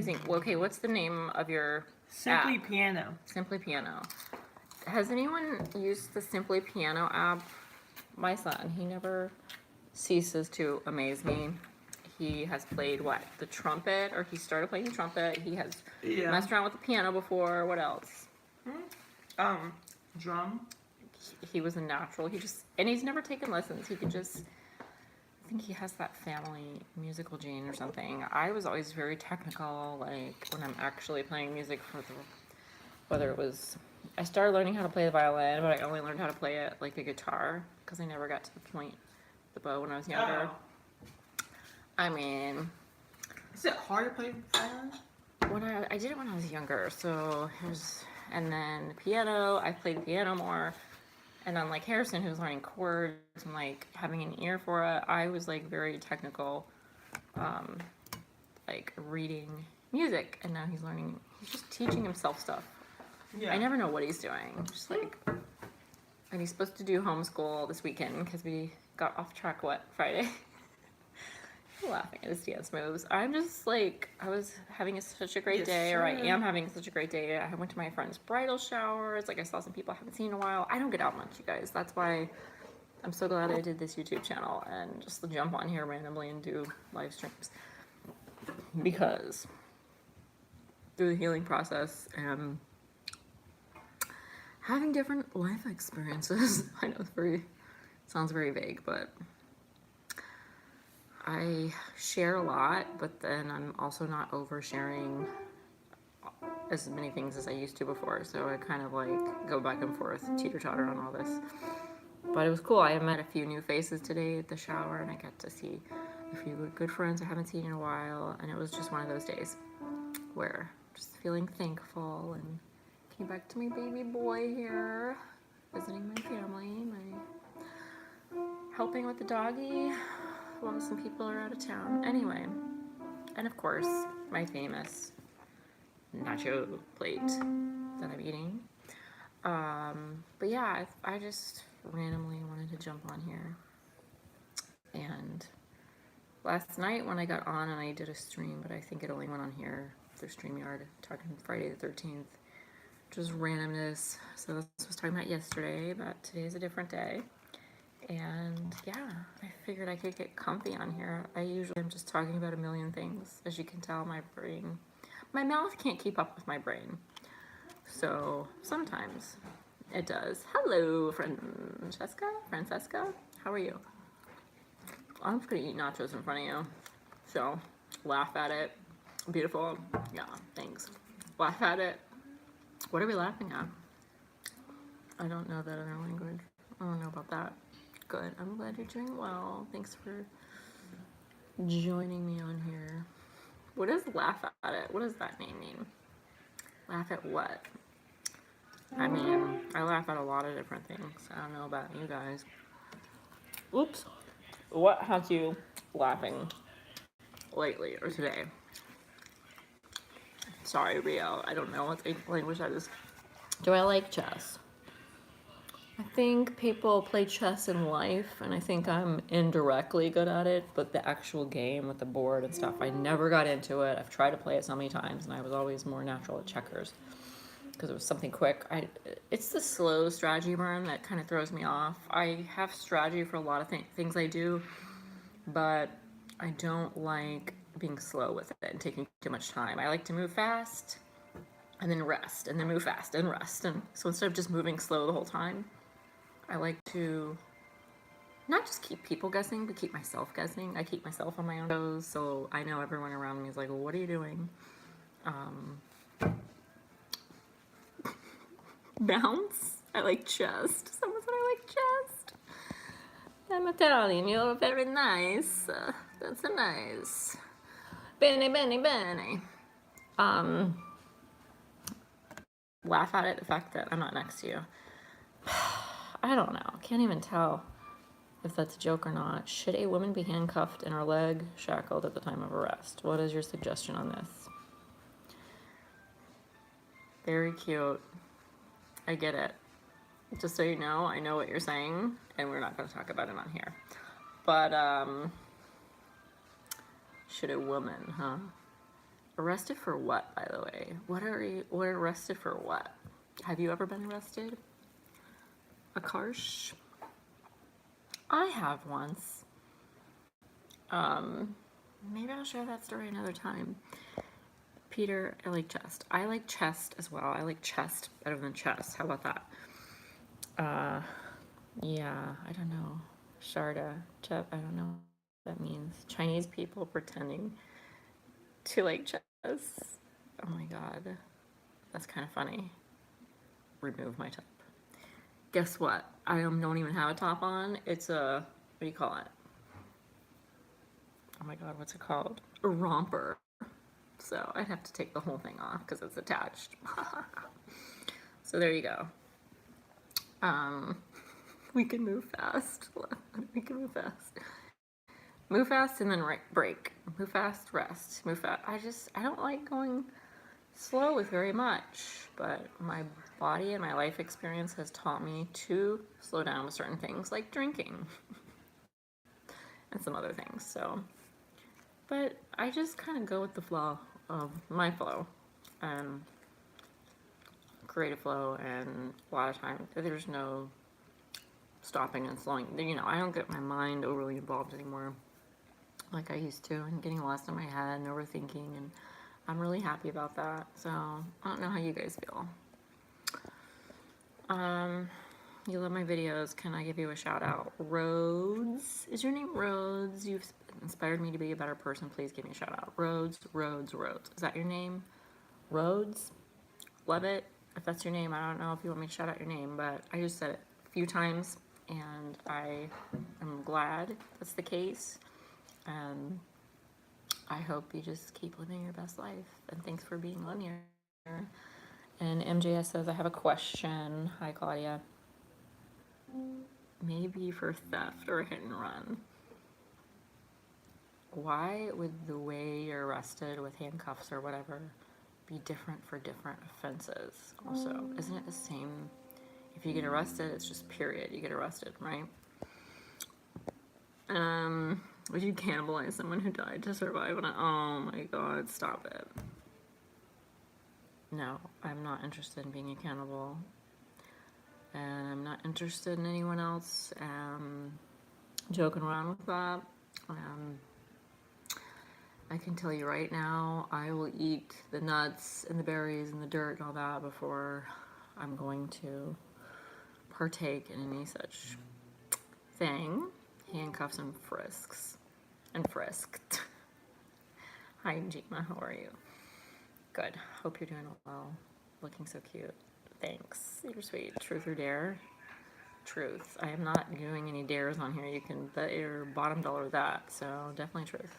amazing. Well, okay, what's the name of your Simply app? Piano. Simply Piano. Has anyone used the Simply Piano app? My son, he never ceases to amaze me. He has played what? The trumpet, or he started playing the trumpet. He has messed around with the piano before. What else? Drum. He was a natural. And he's never taken lessons. He could just, I think he has that family musical gene or something. I was always very technical, like when I'm actually playing music whether it was, I started learning how to play the violin, but I only learned how to play it like a guitar because I never got to the point, the bow when I was younger. Oh. I mean, Is it hard to play violin? I did it when I was younger, and then piano, I played piano more. And then like Harrison, who's learning chords and like having an ear for it, I was like very technical, like reading music, and now he's just teaching himself stuff. Yeah. I never know what he's doing. Just like, and he's supposed to do homeschool this weekend because we got off track, Friday? Laughing at his dance moves. I'm just like, I was having such a great day, or I am having such a great day. I went to my friend's bridal shower. It's like I saw some people I haven't seen in a while. I don't get out much, you guys. That's why I'm so glad I did this YouTube channel and just to jump on here randomly and do live streams. Because through the healing process and having different life experiences, I know sounds very vague, but I share a lot, but then I'm also not oversharing as many things as I used to before. So I kind of like go back and forth, teeter-totter on all this. But it was cool. I met a few new faces today at the shower, and I got to see a few good friends I haven't seen in a while. And it was just one of those days where just feeling thankful, and came back to my baby boy here, visiting my family, helping with the doggy while some people are out of town. Anyway, and of course, my famous nacho plate that I'm eating. But yeah, I just randomly wanted to jump on here. And last night when I got on and I did a stream, but I think it only went on here through StreamYard, talking Friday the 13th, just randomness. So that's what I was talking about yesterday, but today's a different day. And yeah, I figured I could get comfy on here. I usually am just talking about a million things. As you can tell, my mouth can't keep up with my brain. So sometimes it does. Hello, Francesca, how are you? I'm just gonna eat nachos in front of you. So laugh at it. Beautiful. Yeah, thanks. Laugh at it. What are we laughing at? I don't know that other language. I don't know about that. Good. I'm glad you're doing well. Thanks for joining me on here. What does laugh at it? What does that name mean? Laugh at what? I mean, I laugh at a lot of different things. I don't know about you guys. Oops. What has you laughing lately or today? Sorry, Rio. I don't know what language that is. Do I like chess? I think people play chess in life, and I think I'm indirectly good at it, but the actual game with the board and stuff, I never got into it. I've tried to play it so many times, and I was always more natural at checkers because it was something quick. It's the slow strategy burn that kind of throws me off. I have strategy for a lot of things I do, but I don't like being slow with it and taking too much time. I like to move fast and then rest, and then move fast and rest. And so instead of just moving slow the whole time, I like to not just keep people guessing, but keep myself guessing. I keep myself on my own toes, so I know everyone around me is like, well, what are you doing? Bounce. I like chest. Someone said I like chest. I'm Italian. You're very nice. That's nice. Bene. Laugh at it, the fact that I'm not next to you. I don't know. Can't even tell if that's a joke or not. Should a woman be handcuffed and her leg shackled at the time of arrest? What is your suggestion on this? Very cute. I get it. Just so you know, I know what you're saying, and we're not going to talk about it on here. But, should a woman, Arrested for what, by the way? What arrested for what? Have you ever been arrested? Akarsh? I have once. Maybe I'll share that story another time. Peter, I like chest. I like chest as well. I like chest better than chest. How about that? Yeah, I don't know. Sharda, Chep, I don't know what that means. Chinese people pretending to like chess. Oh my god. That's kind of funny. Remove my top. Guess what? I don't even have a top on. It's a, what do you call it? Oh my god, what's it called? A romper. So I'd have to take the whole thing off because it's attached. So there you go. We can move fast. We can move fast. Move fast and then break. Move fast, rest. Move fast. I don't like going slow with very much, but my body and my life experience has taught me to slow down with certain things like drinking and some other things. So, but I just kind of go with the flow of my flow and creative flow, and a lot of times there's no stopping and slowing. You know, I don't get my mind overly involved anymore like I used to, and getting lost in my head and overthinking, and I'm really happy about that. So I don't know how you guys feel. You love my videos. Can I give you a shout out? Rhodes, is your name Rhodes? You've inspired me to be a better person. Please give me a shout out. Rhodes. Is that your name? Rhodes? Love it. If that's your name, I don't know if you want me to shout out your name, but I just said it a few times, and I am glad that's the case. And I hope you just keep living your best life. And thanks for being on here. And MJS says, I have a question. Hi, Claudia. Maybe for theft or hit and run. Why would the way you're arrested with handcuffs or whatever be different for different offenses? Also, isn't it the same? If you get arrested, it's just period. You get arrested, right? Would you cannibalize someone who died to survive? Oh my god, stop it. No, I'm not interested in being a cannibal. And I'm not interested in anyone else joking around with that. I can tell you right now, I will eat the nuts and the berries and the dirt and all that before I'm going to partake in any such thing. Handcuffs and frisks. And frisked. Hi, Jima, how are you? Good. Hope you're doing well. Looking so cute. Thanks. You're sweet. Truth or dare? Truth. I am not doing any dares on here. You can bet your bottom dollar that. So definitely truth.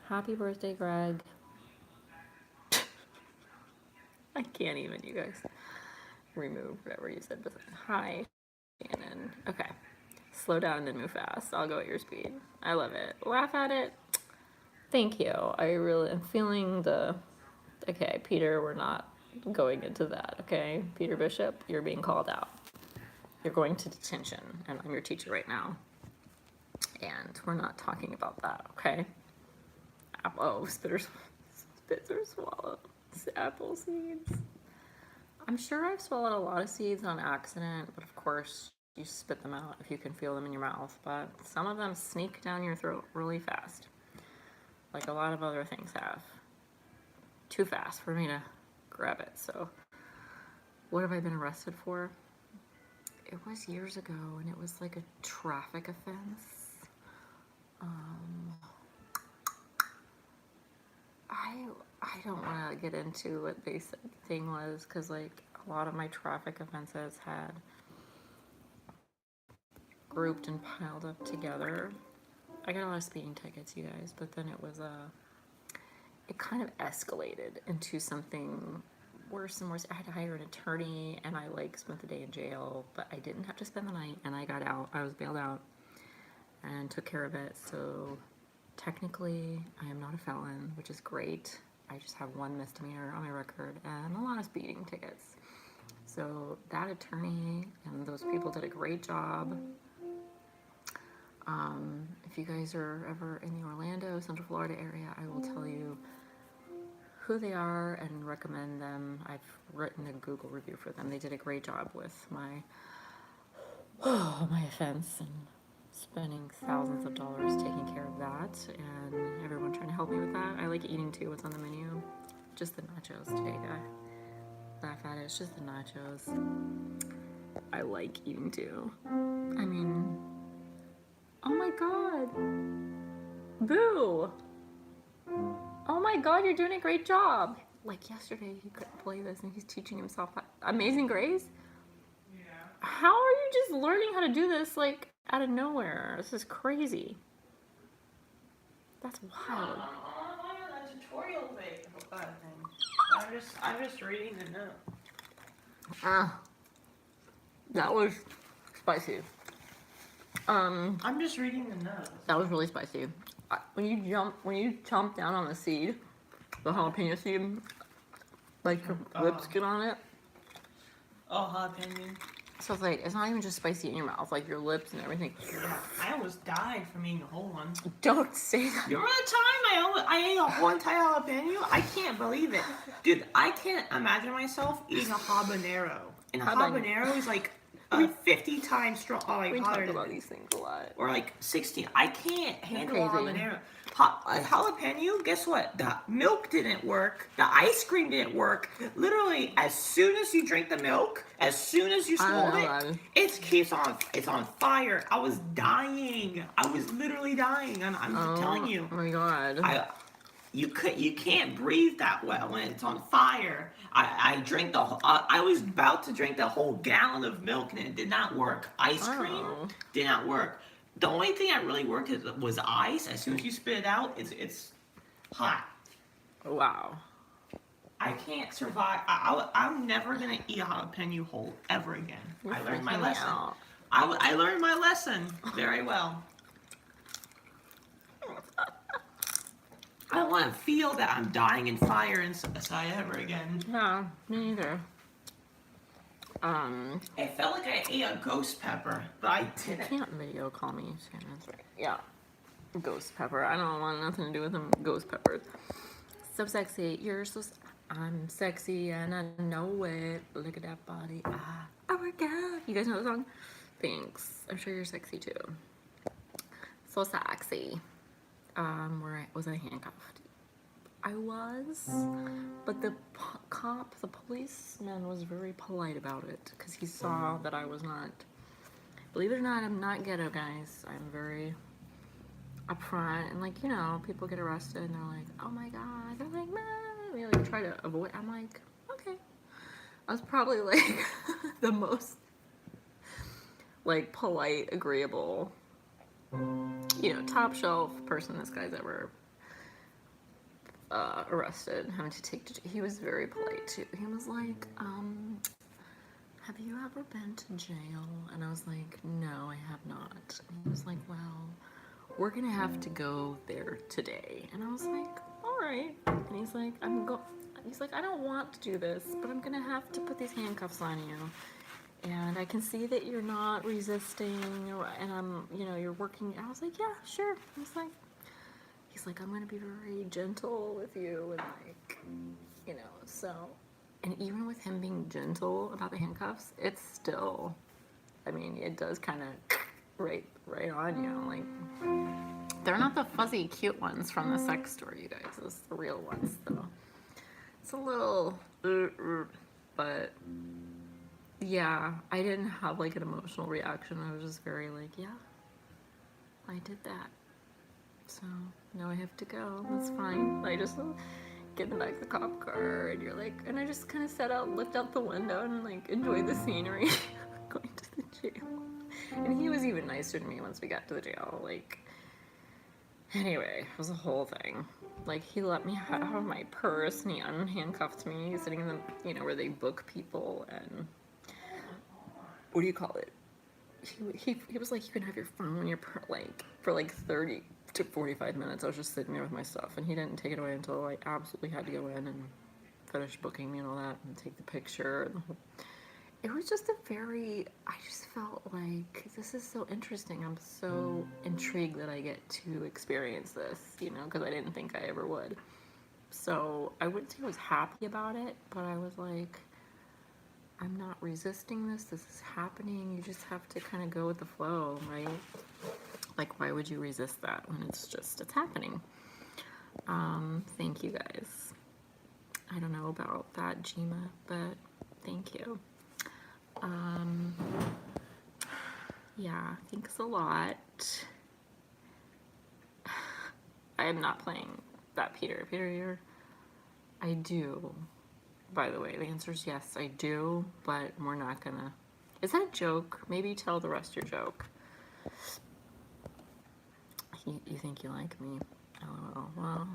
Happy birthday, Greg. I can't even, you guys. Remove whatever you said. Hi, Shannon. Okay. Slow down and then move fast. I'll go at your speed. I love it. Laugh at it. Thank you. I really am feeling the... Okay, Peter, we're not going into that, okay? Peter Bishop, you're being called out. You're going to detention, and I'm your teacher right now. And we're not talking about that, okay? Oh, spits or swallow. Apple seeds. I'm sure I've swallowed a lot of seeds on accident, but of course you spit them out if you can feel them in your mouth. But some of them sneak down your throat really fast, like a lot of other things have. Too fast for me to grab it. So what have I been arrested for? It was years ago, and it was like a traffic offense. I don't want to get into what they said the thing was, because like a lot of my traffic offenses had grouped and piled up together. I got a lot of speeding tickets, you guys, but then it was it kind of escalated into something worse and worse. I had to hire an attorney, and I like spent the day in jail, but I didn't have to spend the night, and I got out. I was bailed out and took care of it. So technically I am not a felon, which is great. I just have one misdemeanor on my record and a lot of speeding tickets. So that attorney and those people did a great job If you guys are ever in the Orlando, Central Florida area, I will tell you who they are and recommend them. I've written a Google review for them. They did a great job with my my offense and spending thousands of dollars taking care of that, and everyone trying to help me with that. I like eating too. What's on the menu? Just the nachos today, guy. Laugh at it. It's just the nachos. I like eating too. I mean, oh my god, Boo! Oh my god, you're doing a great job. Like yesterday, he couldn't play this, and he's teaching himself Amazing Grace. How are you just learning how to do this, like, out of nowhere? This is crazy. That's wild. A tutorial thing. I'm just reading the note. That was spicy. I'm just reading the note. That was really spicy. When you chomp down on the seed, the jalapeno seed, like your lips get on it. Oh, jalapeno. So it's like, it's not even just spicy in your mouth, like your lips and everything. Yeah, I almost died from eating a whole one. Don't say that. You remember the time I ate a whole entire jalapeno? I can't believe it. Dude, I can't imagine myself eating a habanero. And a habanero is like 50 times strong. Oh, like we talk about these things a lot. Or like 16. I can't handle crazy. habanero. Jalapeno, guess what? The milk didn't work. The ice cream didn't work. Literally, as soon as you drink the milk, as soon as you swallow it, it's on fire. I was dying. I was literally dying. I'm telling you. Oh my god. You can't breathe that well when it's on fire. I drank I was about to drink the whole gallon of milk and it did not work. Ice cream did not work. The only thing that really worked was ice. As soon as you spit it out, it's hot. Wow. I can't survive. I'm never gonna eat a jalapeno whole ever again. I learned my lesson. I learned my lesson very well. I don't want to feel that I'm dying in fire inside ever again. Yeah, me neither. It felt like I ate a ghost pepper, but I You didn't. can't video call me, Shannon. That's right. Yeah. Ghost pepper. I don't want nothing to do with them ghost peppers. So sexy. I'm sexy and I know it. Look at that body. Oh my god. You guys know the song? Thanks. I'm sure you're sexy too. So sexy. Was I handcuffed? I was, but the policeman was very polite about it because he saw that I was not. Believe it or not, I'm not ghetto, guys. I'm very upfront, and like, you know, people get arrested and they're like, oh my god, they're like, man, they like try to avoid. I'm like, okay. I was probably like the most like polite, agreeable, you know, top shelf person this guy's ever arrested, having to take. He was very polite too. He was like, have you ever been to jail? And I was like, no, I have not. And he was like, well, we're gonna have to go there today. And I was like, all right. And he's like, I don't want to do this, but I'm gonna have to put these handcuffs on you. And I can see that you're not resisting, and you're working. I was like, yeah, sure. He's like, I'm gonna be very gentle with you, and like, you know, so. And even with him being gentle about the handcuffs, it's still, I mean, it does kind of right on you. Like, they're not the fuzzy, cute ones from the sex store, you guys. Those are the real ones, though. It's a little, but yeah, I didn't have like an emotional reaction. I was just very like, yeah, I did that. So now I have to go. That's fine. I just get in the back of the cop car, and you're like, and I just kind of sat out, looked out the window, and like enjoyed the scenery going to the jail. And he was even nicer to me once we got to the jail. Like, anyway, it was a whole thing. Like, he let me have my purse, and he unhandcuffed me, sitting in the, you know, where they book people, and what do you call it? He was like, you can have your phone when you're like for like 30 to 45 minutes. I was just sitting there with my stuff, and he didn't take it away until I absolutely had to go in and finish booking me and all that, and take the picture. it was just I just felt like this is so interesting. I'm so intrigued that I get to experience this, you know, because I didn't think I ever would. So I wouldn't say I was happy about it, but I was like, I'm not resisting this. This is happening. You just have to kind of go with the flow, right? Like, why would you resist that when it's happening? Thank you guys. I don't know about that, Jima, but thank you. Yeah, thanks a lot. I am not playing that Peter. Peter, I do. By the way, the answer is yes, I do, but we're not gonna. Is that a joke? Maybe tell the rest your joke. You think you like me? LOL. Well,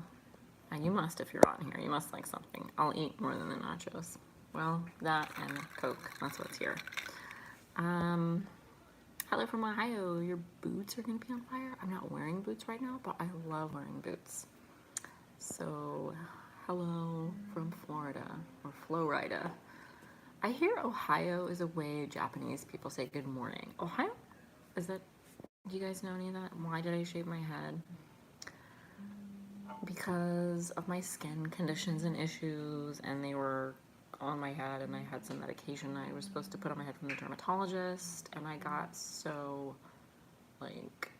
you must if you're on here. You must like something. I'll eat more than the nachos. Well, that and Coke. That's what's here. Hello from Ohio. Your boots are gonna be on fire. I'm not wearing boots right now, but I love wearing boots. So, hello from Florida or Florida. I hear Ohio is a way Japanese people say good morning. Ohio? Is that? Do you guys know any of that? Why did I shave my head? Because of my skin conditions and issues, and they were on my head, and I had some medication I was supposed to put on my head from the dermatologist, and I got so, like,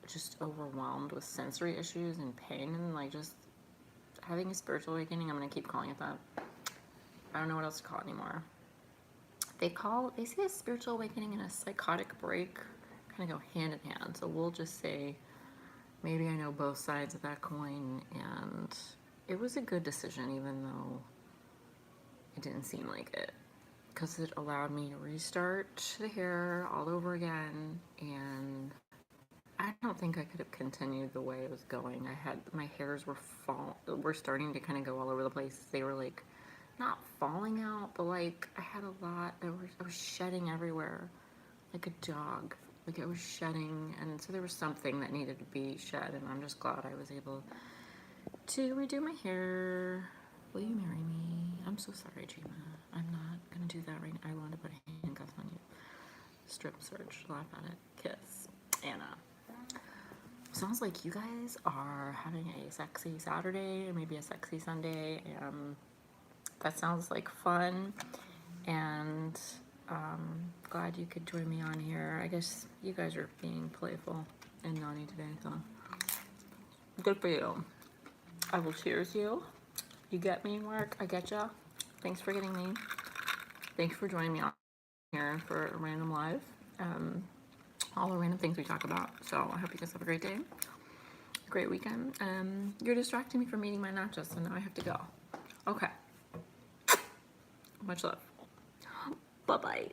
just overwhelmed with sensory issues and pain, and like just having a spiritual awakening. I'm gonna keep calling it that. I don't know what else to call it anymore. They say a spiritual awakening and a psychotic break kind of go hand in hand. So we'll just say maybe I know both sides of that coin, and it was a good decision, even though it didn't seem like it, because it allowed me to restart the hair all over again, and I don't think I could have continued the way it was going. My hairs were starting to kind of go all over the place. They were like not falling out, but like I had a lot. I was shedding everywhere, like a dog. Like I was shedding, and so there was something that needed to be shed, and I'm just glad I was able to redo my hair. Will you marry me? I'm so sorry, Jima. I'm not gonna do that right now. I want to put handcuffs on you. Strip search, laugh at it, kiss. Anna. Sounds like you guys are having a sexy Saturday or maybe a sexy Sunday. That sounds like fun, and glad you could join me on here. I guess you guys are being playful and naughty today, so good for you. I will cheers you. You get me, Mark. I get ya. Thanks for getting me. Thanks for joining me on here for a random live. All the random things we talk about. So I hope you guys have a great day, great weekend. You're distracting me from eating my nachos, so now I have to go. Okay. Much love. Bye-bye.